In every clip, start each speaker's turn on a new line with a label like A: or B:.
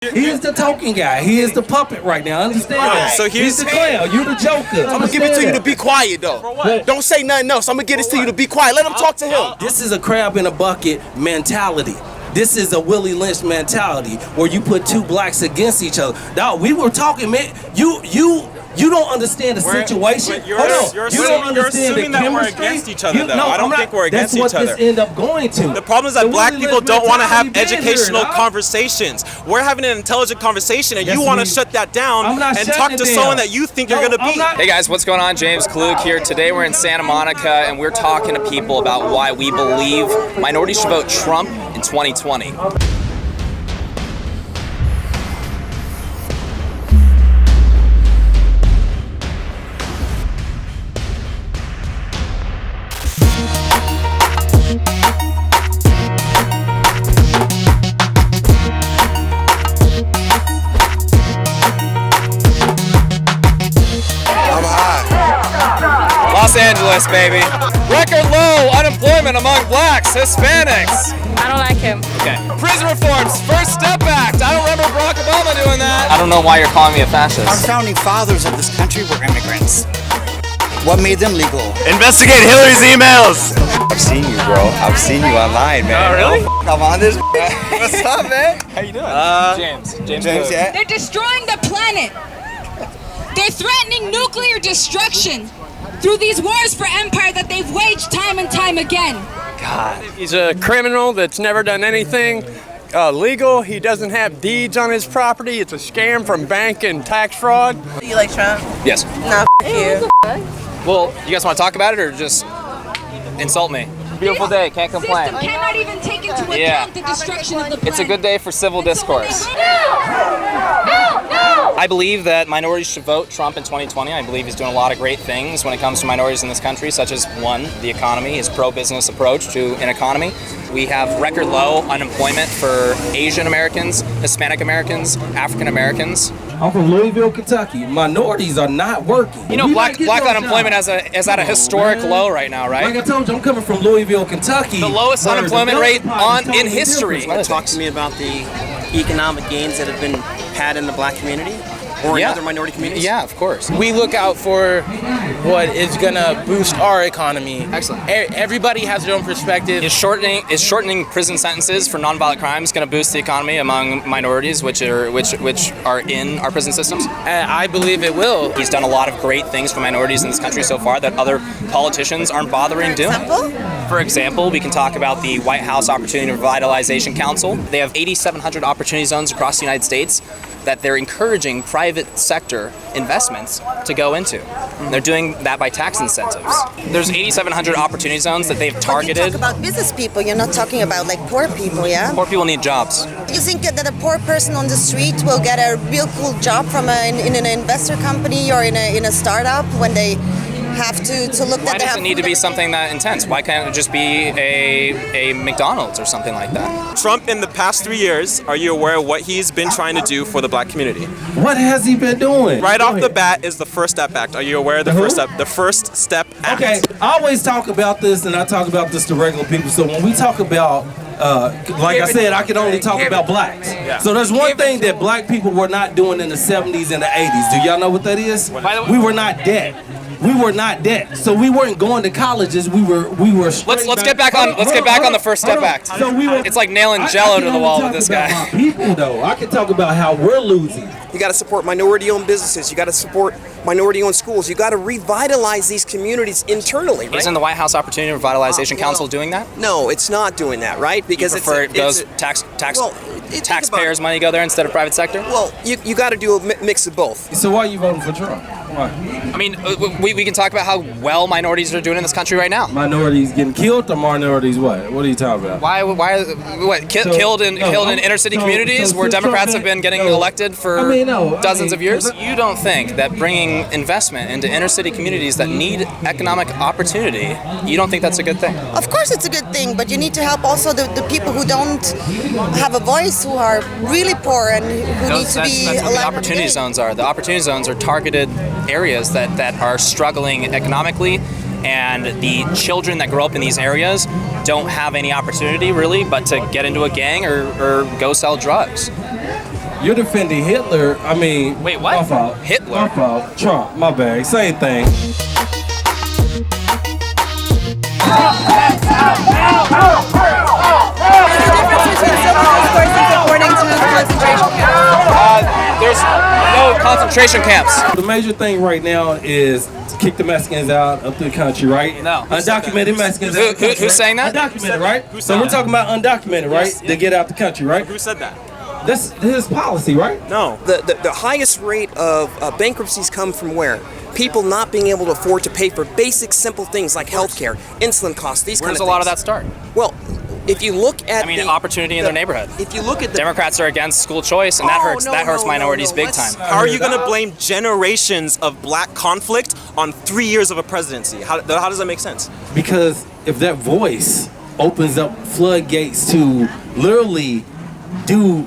A: He is the token guy. He is the puppet right now. Understand that?
B: So
A: he's the clown. You the Joker.
C: I'm gonna give it to you to be quiet though. For what? Don't say nothing else. I'm gonna get it to you to be quiet. Let him talk to him.
A: This is a crab in a bucket mentality. This is a Willie Lynch mentality where you put two blacks against each other. Now we were talking, man. You don't understand the situation.
B: You're assuming that we're against each other, though. I don't think we're against each other.
A: That's what this end up going to.
B: The problem is that black people don't want to have educational conversations. We're having an intelligent conversation, and you want to shut that down and talk to someone that you think you're going to beat.
D: Hey guys, what's going on? James Klug here. Today we're in Santa Monica, and we're talking to people about why we believe minorities should vote Trump in 2020. Los Angeles, baby. Record low unemployment among blacks, Hispanics.
E: I don't like him.
D: Okay. Prison reforms, First Step Act. I don't remember Barack Obama doing that. I don't know why you're calling me a fascist.
F: Our founding fathers of this country were immigrants. What made them legal?
B: Investigate Hillary's emails.
G: I've seen you, bro. I've seen you online, man.
D: Oh, really?
G: I'm on this. What's up, man? How you doing?
D: James,
G: yeah.
E: They're destroying the planet. They're threatening nuclear destruction through these wars for empire that they've waged time and time again.
H: God, he's a criminal that's never done anything legal. He doesn't have deeds on his property. It's a scam from bank and tax fraud.
I: You like Trump?
D: Yes.
I: No, you.
D: Well, you guys want to talk about it or just insult me? Beautiful day, can't complain.
E: System cannot even take into account the destruction of the planet.
D: It's a good day for civil discourse. I believe that minorities should vote Trump in 2020. I believe he's doing a lot of great things when it comes to minorities in this country, such as, one, the economy, his pro-business approach to an economy. We have record low unemployment for Asian Americans, Hispanic Americans, African Americans.
A: I'm from Louisville, Kentucky. Minorities are not working.
D: You know, black unemployment is at a historic low right now, right?
A: Like I told you, I'm coming from Louisville, Kentucky.
D: The lowest unemployment rate in history.
C: Talk to me about the economic gains that have been had in the black community or in other minority communities.
D: Yeah, of course.
J: We look out for what is gonna boost our economy.
D: Excellent.
J: Everybody has their own perspective.
D: Is shortening prison sentences for nonviolent crimes going to boost the economy among minorities, which are in our prison systems?
J: I believe it will.
D: He's done a lot of great things for minorities in this country so far that other politicians aren't bothering doing. For example, we can talk about the White House Opportunity Revitalization Council. They have 8,700 opportunity zones across the United States that they're encouraging private sector investments to go into. They're doing that by tax incentives. There's 8,700 opportunity zones that they've targeted.
I: But you talk about business people, you're not talking about like poor people, yeah?
D: Poor people need jobs.
I: You think that a poor person on the street will get a real cool job from in an investor company or in a startup when they have to look
D: Why
I: that they
D: does
I: have
D: it need to be something that intense? Why can't it just be a McDonald's or something like that?
B: Trump, in the past 3 years, are you aware of what he's been trying to do for the black community?
A: What has he been doing?
B: Right off the bat is the First Step Act. Are you aware of the First Step? The First Step Act.
A: Okay, I always talk about this, and I talk about this to regular people. So when we talk about, like I said, I can only talk about blacks. So there's one thing that black people were not doing in the 70s and the 80s. Do y'all know what that is? We were not dead. We were not dead, so we weren't going to colleges. We were.
D: Let's get back on the First Step Act.
A: So
D: it's like nailing Jello to the wall with this guy.
A: My people, though, I can talk about how we're losing.
C: You got to support minority-owned businesses. You got to support minority-owned schools. You got to revitalize these communities internally. Right?
D: Isn't the White House Opportunity Revitalization Council doing that?
C: No, it's not doing that, right? Because
D: taxpayers' money go there instead of private sector.
C: Well, you got to do a mix of both.
A: So why are you voting for Trump? Why?
D: I mean, we can talk about how well minorities are doing in this country right now.
A: Minorities getting killed, or minorities what? What are you talking about?
D: Killed in inner city communities where Democrats have been getting elected for dozens of years? You don't think that bringing investment into inner city communities that need economic opportunity, you don't think that's a good thing?
I: Of course it's a good thing, but you need to help also the people who don't have a voice, who are really poor and who need to be
D: That's what the
I: allowed
D: opportunity zones are. The opportunity zones are targeted areas that are struggling economically, and the children that grow up in these areas don't have any opportunity really but to get into a gang or go sell drugs.
A: You're defending Hitler. I mean,
D: wait, what?
A: My fault.
D: Hitler?
A: My fault. Trump. My bad. Same thing.
D: There's no concentration camps.
A: The major thing right now is to kick the Mexicans out of the country, right?
D: No.
A: Undocumented Mexicans.
D: Who's saying that?
A: Undocumented, right? So we're talking about undocumented, right?
B: Yes.
A: To get out the country, right?
B: Who said that?
A: That's his policy, right?
B: No.
C: The highest rate of bankruptcies come from where? People not being able to afford to pay for basic, simple things like healthcare, insulin costs, these kind of things.
D: Where's a lot of that start?
C: Well, if you look at
D: opportunity in their neighborhood.
C: If you look at the
D: Democrats are against school choice, and that hurts minorities big time.
B: How are you going to blame generations of black conflict on 3 years of a presidency? How does that make sense?
A: Because if that voice opens up floodgates to literally do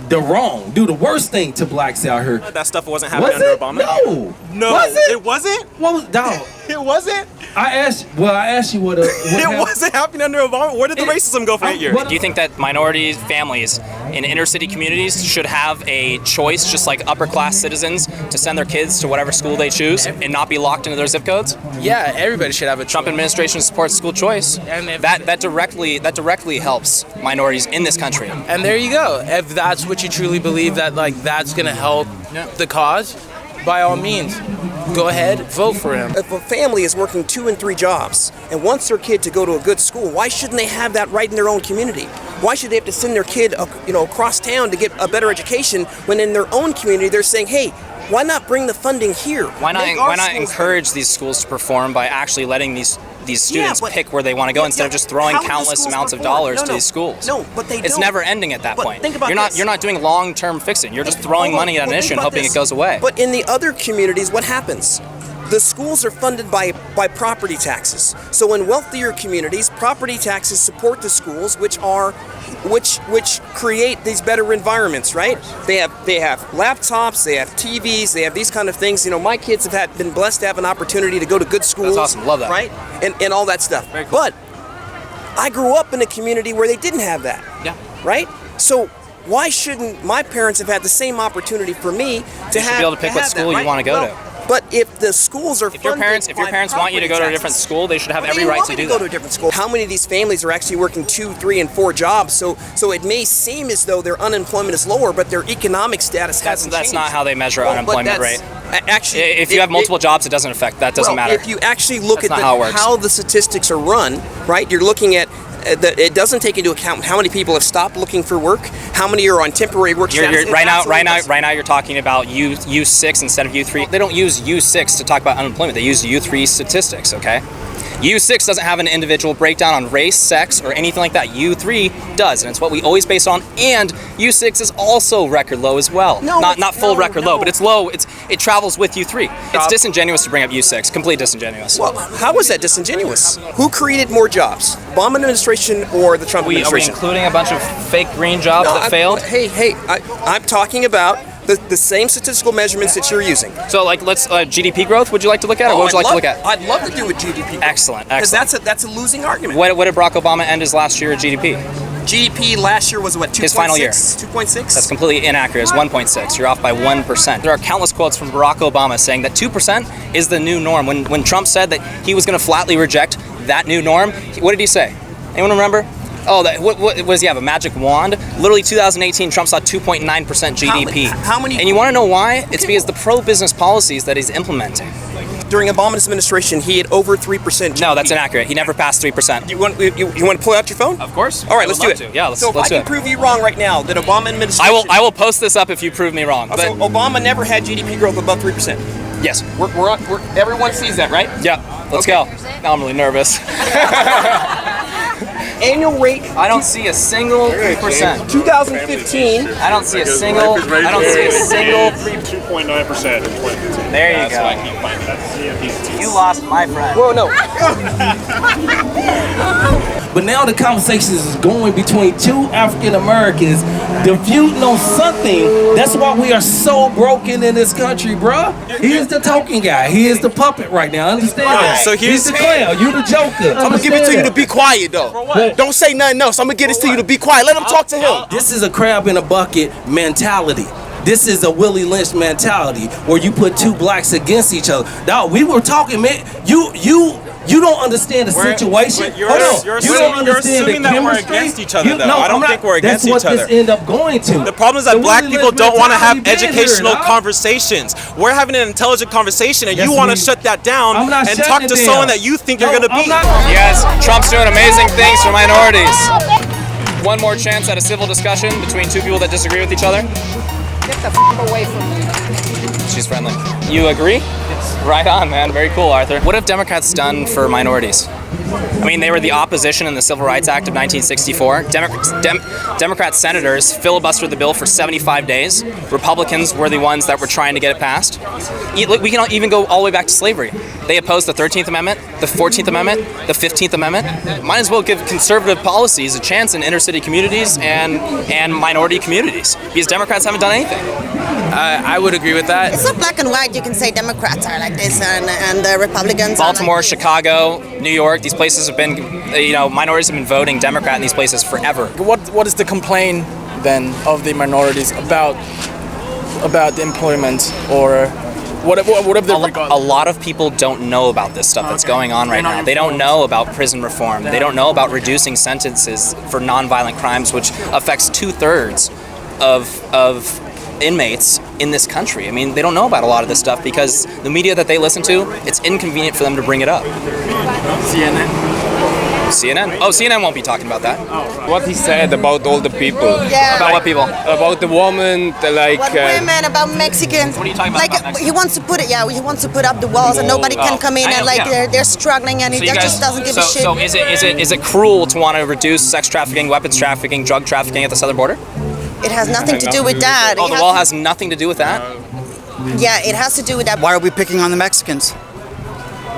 A: the worst thing to blacks out here.
B: That stuff wasn't happening under Obama.
A: No.
B: Was it? It wasn't?
A: What was dog?
B: It wasn't?
A: I asked you what
B: it wasn't happening under Obama. Where did the racism go for 8 years?
D: Do you think that minority families in inner city communities should have a choice, just like upper class citizens, to send their kids to whatever school they choose and not be locked into their zip codes?
J: Yeah, everybody should have a
D: Trump administration supports school choice.
J: And
D: that directly helps minorities in this country.
J: And there you go. If that's what you truly believe, that that's gonna help the cause, by all means, go ahead, vote for him.
C: If a family is working 2 and 3 jobs and wants their kid to go to a good school, why shouldn't they have that right in their own community? Why should they have to send their kid, across town to get a better education when in their own community they're saying, hey, why not bring the funding here?
D: Why not encourage these schools to perform by actually letting these students pick where they want to go instead of just throwing countless amounts of dollars to these schools?
C: No, but they don't.
D: It's never ending at that point.
C: Think about
D: you're not doing long-term fixing. You're just throwing money at an issue and hoping it goes away.
C: But in the other communities, what happens? The schools are funded by property taxes. So in wealthier communities, property taxes support the schools, which create these better environments, right? They have laptops, they have TVs, they have these kind of things. My kids have been blessed to have an opportunity to go to good schools.
D: That's awesome. Love that.
C: Right? And all that stuff.
D: Very cool.
C: But I grew up in a community where they didn't have that.
D: Yeah.
C: Right? So why shouldn't my parents have had the same opportunity for me to
D: be able to pick what school you want to go to.
C: But if the schools are
D: if your parents want you to go to a different school, they should have every right to do that.
C: Go to a different school. How many of these families are actually working 2, 3, and 4 jobs? So it may seem as though their unemployment is lower, but their economic status hasn't changed.
D: That's not how they measure unemployment rate.
C: Actually,
D: if you have multiple jobs, it doesn't affect. That doesn't matter.
C: If you actually look
D: That's
C: at how the statistics are run, right? You're looking at it doesn't take into account how many people have stopped looking for work, how many are on temporary work status.
D: Right now, you're talking about U6 instead of U3. They don't use U6 to talk about unemployment. They use U3 statistics. Okay. U6 doesn't have an individual breakdown on race, sex, or anything like that. U3 does, and it's what we always base on. And U6 is also record low as well. Not full record low, but it's low. It travels with U3. It's disingenuous to bring up U6. Complete disingenuous.
C: Well, how was that disingenuous? Who created more jobs, Obama administration or the Trump administration?
D: Are we including a bunch of fake green jobs that failed?
C: Hey, I'm talking about the same statistical measurements that you're using.
D: So, let's GDP growth. Would you like to look at? Or what would you like to look at?
C: I'd love to do with GDP growth.
D: Excellent.
C: Because that's a losing argument.
D: What did Barack Obama end his last year at GDP?
C: GDP last year was what? 2.6?
D: His final year.
C: 2.6?
D: That's completely inaccurate. It's 1.6. You're off by 1%. There are countless quotes from Barack Obama saying that 2% is the new norm. When Trump said that he was going to flatly reject that new norm, what did he say? Anyone remember? Oh, what was he have, a magic wand? Literally 2018, Trump saw 2.9% GDP.
C: How many?
D: And you want to know why? It's because the pro-business policies that he's implementing.
C: During Obama's administration, he had over 3% GDP.
D: No, that's inaccurate. He never passed 3%.
C: You want to pull out your phone?
D: Of course.
C: All right, let's do it.
D: Yeah, let's do it.
C: So if I can prove you wrong right now, that Obama administration...
D: I will post this up if you prove me wrong.
C: So Obama never had GDP growth above 3%.
D: Yes.
C: Everyone sees that, right?
D: Yeah. Let's go. Now I'm really nervous.
C: Annual rate.
D: I don't see a single 3%.
C: 2015.
D: I don't see a single.
K: 2.9% in 2015.
D: There you go. You lost my friend.
C: Well, no.
A: But now the conversation is going between 2 African Americans disputing on something. That's why we are so broken in this country, bruh. He is the token guy. He is the puppet right now. Understand that?
C: So
A: he's the clown. You the Joker.
C: I'm gonna give it to you to be quiet though. For what? Don't say nothing else. I'm gonna get this to you to be quiet. Let him talk to him.
A: This is a crab in a bucket mentality. this is a Willie Lynch mentality where you put two blacks against each other. Now we were talking, man. You don't understand the situation.
B: You're assuming that we're against each other, though. I don't think we're against each other.
A: That's what this end up going to.
B: The problem is that black people don't want to have educational conversations. We're having an intelligent conversation, and you want to shut that down and talk to someone that you think you're going to beat.
D: Yes, Trump's doing amazing things for minorities. One more chance at a civil discussion between two people that disagree with each other.
L: Get the f away from me.
D: She's friendly. You agree? Yes. Right on, man. Very cool, Arthur. What have Democrats done for minorities? I mean, they were the opposition in the Civil Rights Act of 1964. Democrat senators filibustered the bill for 75 days. Republicans were the ones that were trying to get it passed. We can even go all the way back to slavery. They opposed the 13th Amendment, the 14th Amendment, the 15th Amendment. Might as well give conservative policies a chance in inner city communities and minority communities, because Democrats haven't done anything.
J: I would agree with that.
I: It's not black and white. You can say Democrats are like this and the Republicans
D: Baltimore,
I: are like
D: Chicago, New York, these places have been, minorities have been voting Democrat in these places forever.
M: What is the complaint then of the minorities about the employment, or what have they regarded?
D: A lot of people don't know about this stuff that's going on right now. They don't know about prison reform. They don't know about reducing sentences for nonviolent crimes, which affects 2/3 of inmates in this country. I mean, they don't know about a lot of this stuff because the media that they listen to, it's inconvenient for them to bring it up. CNN? Oh, CNN won't be talking about that.
N: What he said about all the people.
I: Yeah.
D: About what people?
N: About the woman,
I: what women, about Mexicans.
D: What are you talking about? About
I: he wants to put it. Yeah, he wants to put up the walls and nobody can come in and they're struggling and he just doesn't give a shit.
D: So is it cruel to want to reduce sex trafficking, weapons trafficking, drug trafficking at the southern border?
I: It has nothing to do with that.
D: Oh, the wall has nothing to do with that?
I: Yeah, it has to do with that.
F: Why are we picking on the Mexicans?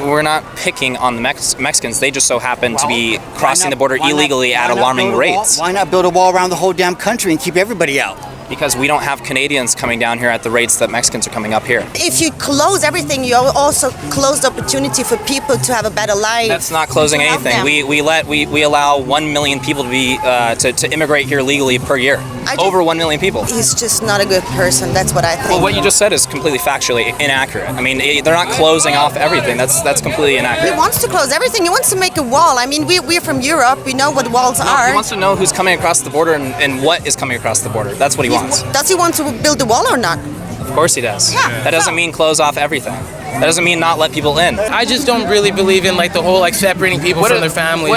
D: We're not picking on the Mexicans. They just so happen to be crossing the border illegally at alarming rates.
F: Why not build a wall around the whole damn country and keep everybody out?
D: Because we don't have Canadians coming down here at the rates that Mexicans are coming up here.
I: If you close everything, you also close the opportunity for people to have a better life.
D: That's not closing anything. We allow 1 million people to be to immigrate here legally per year. Over 1 million people.
I: He's just not a good person. That's what I think.
D: Well, what you just said is completely factually inaccurate. I mean, they're not closing off everything. That's completely inaccurate.
I: He wants to close everything. He wants to make a wall. I mean, we're from Europe. We know what walls are.
D: He wants to know who's coming across the border and what is coming across the border. That's what he wants.
I: Does he want to build a wall or not?
D: Of course he does.
I: Yeah.
D: That doesn't mean close off everything. That doesn't mean not let people in.
J: I just don't really believe in the whole separating people from their families.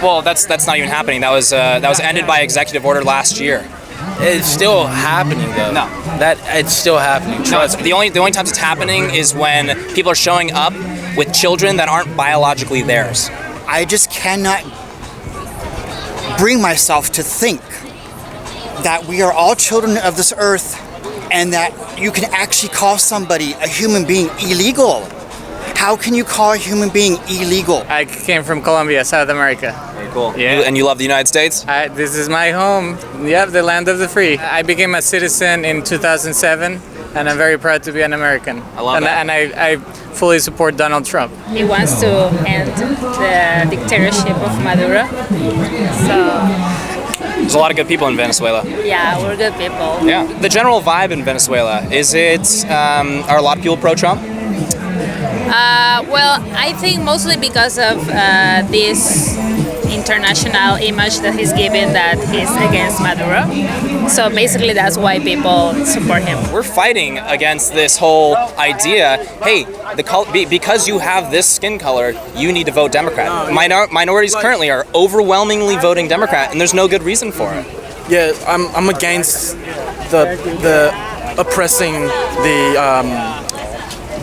D: Well, that's not even happening. That was ended by executive order last year.
J: It's still happening though.
D: No,
J: it's still happening.
D: No, the only times it's happening is when people are showing up with children that aren't biologically theirs.
F: I just cannot bring myself to think that we are all children of this earth and that you can actually call somebody, a human being, illegal. How can you call a human being illegal?
O: I came from Colombia, South America.
D: Very cool. Yeah. And you love the United States?
O: This is my home. Yep, the land of the free. I became a citizen in 2007, and I'm very proud to be an American.
D: I love that.
O: And I fully support Donald Trump.
P: He wants to end the dictatorship of Maduro. So...
D: There's a lot of good people in Venezuela.
P: Yeah, we're good people.
D: Yeah. The general vibe in Venezuela, are a lot of people pro-Trump?
P: Well, I think mostly because of this international image that he's given that he's against Maduro. So basically that's why people support him.
D: We're fighting against this whole idea, hey, because you have this skin color, you need to vote Democrat. Minorities currently are overwhelmingly voting Democrat, and there's no good reason for it.
M: Yeah, I'm against the oppressing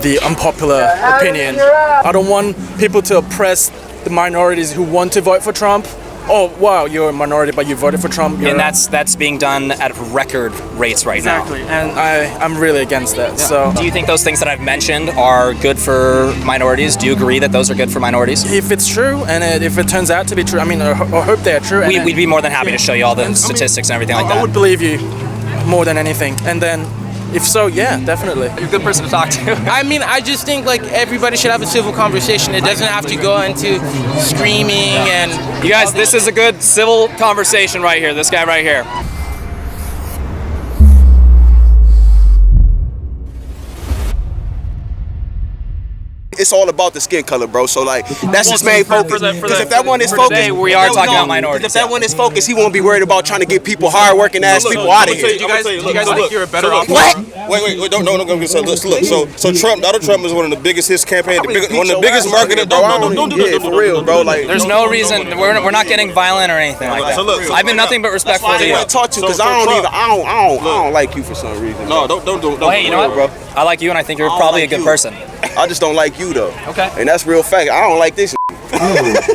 M: the unpopular opinion. I don't want people to oppress the minorities who want to vote for Trump. Oh wow, you're a minority, but you voted for Trump.
D: And that's being done at record rates right now.
M: Exactly, and I'm really against that. Yeah. So,
D: do you think those things that I've mentioned are good for minorities? Do you agree that those are good for minorities?
M: If it's true, and if it turns out to be true, I mean, I hope they're true.
D: We'd be more than happy to show you all the statistics and everything like that.
M: I would believe you more than anything, and then. If so, yeah, definitely.
D: You're a good person to talk to.
J: I mean, I just think everybody should have a civil conversation. It doesn't have to go into screaming and...
D: You guys, this is a good civil conversation right here. This guy right here.
Q: it's all about the skin color, bro. So like that's his main focus. Because if that one is focused,
D: today we are talking about minorities.
Q: If that one is focused, he won't be worried about trying to get people hard-working ass people out of here.
B: Do you guys think you're a better option?
Q: What? Wait, don't look. So Donald Trump is one of the biggest his campaign, one of the biggest marketing. Don't do that for real, bro. Like,
D: there's no reason we're not getting violent or anything like that. I've been nothing but respectful to you.
Q: I talk to because I don't like you for some reason.
K: No, don't.
D: Well, hey, you know what?
Q: Bro.
D: I like you, and I think you're probably a good person.
Q: I just don't like you though.
D: Okay.
Q: And that's real fact. I don't like this.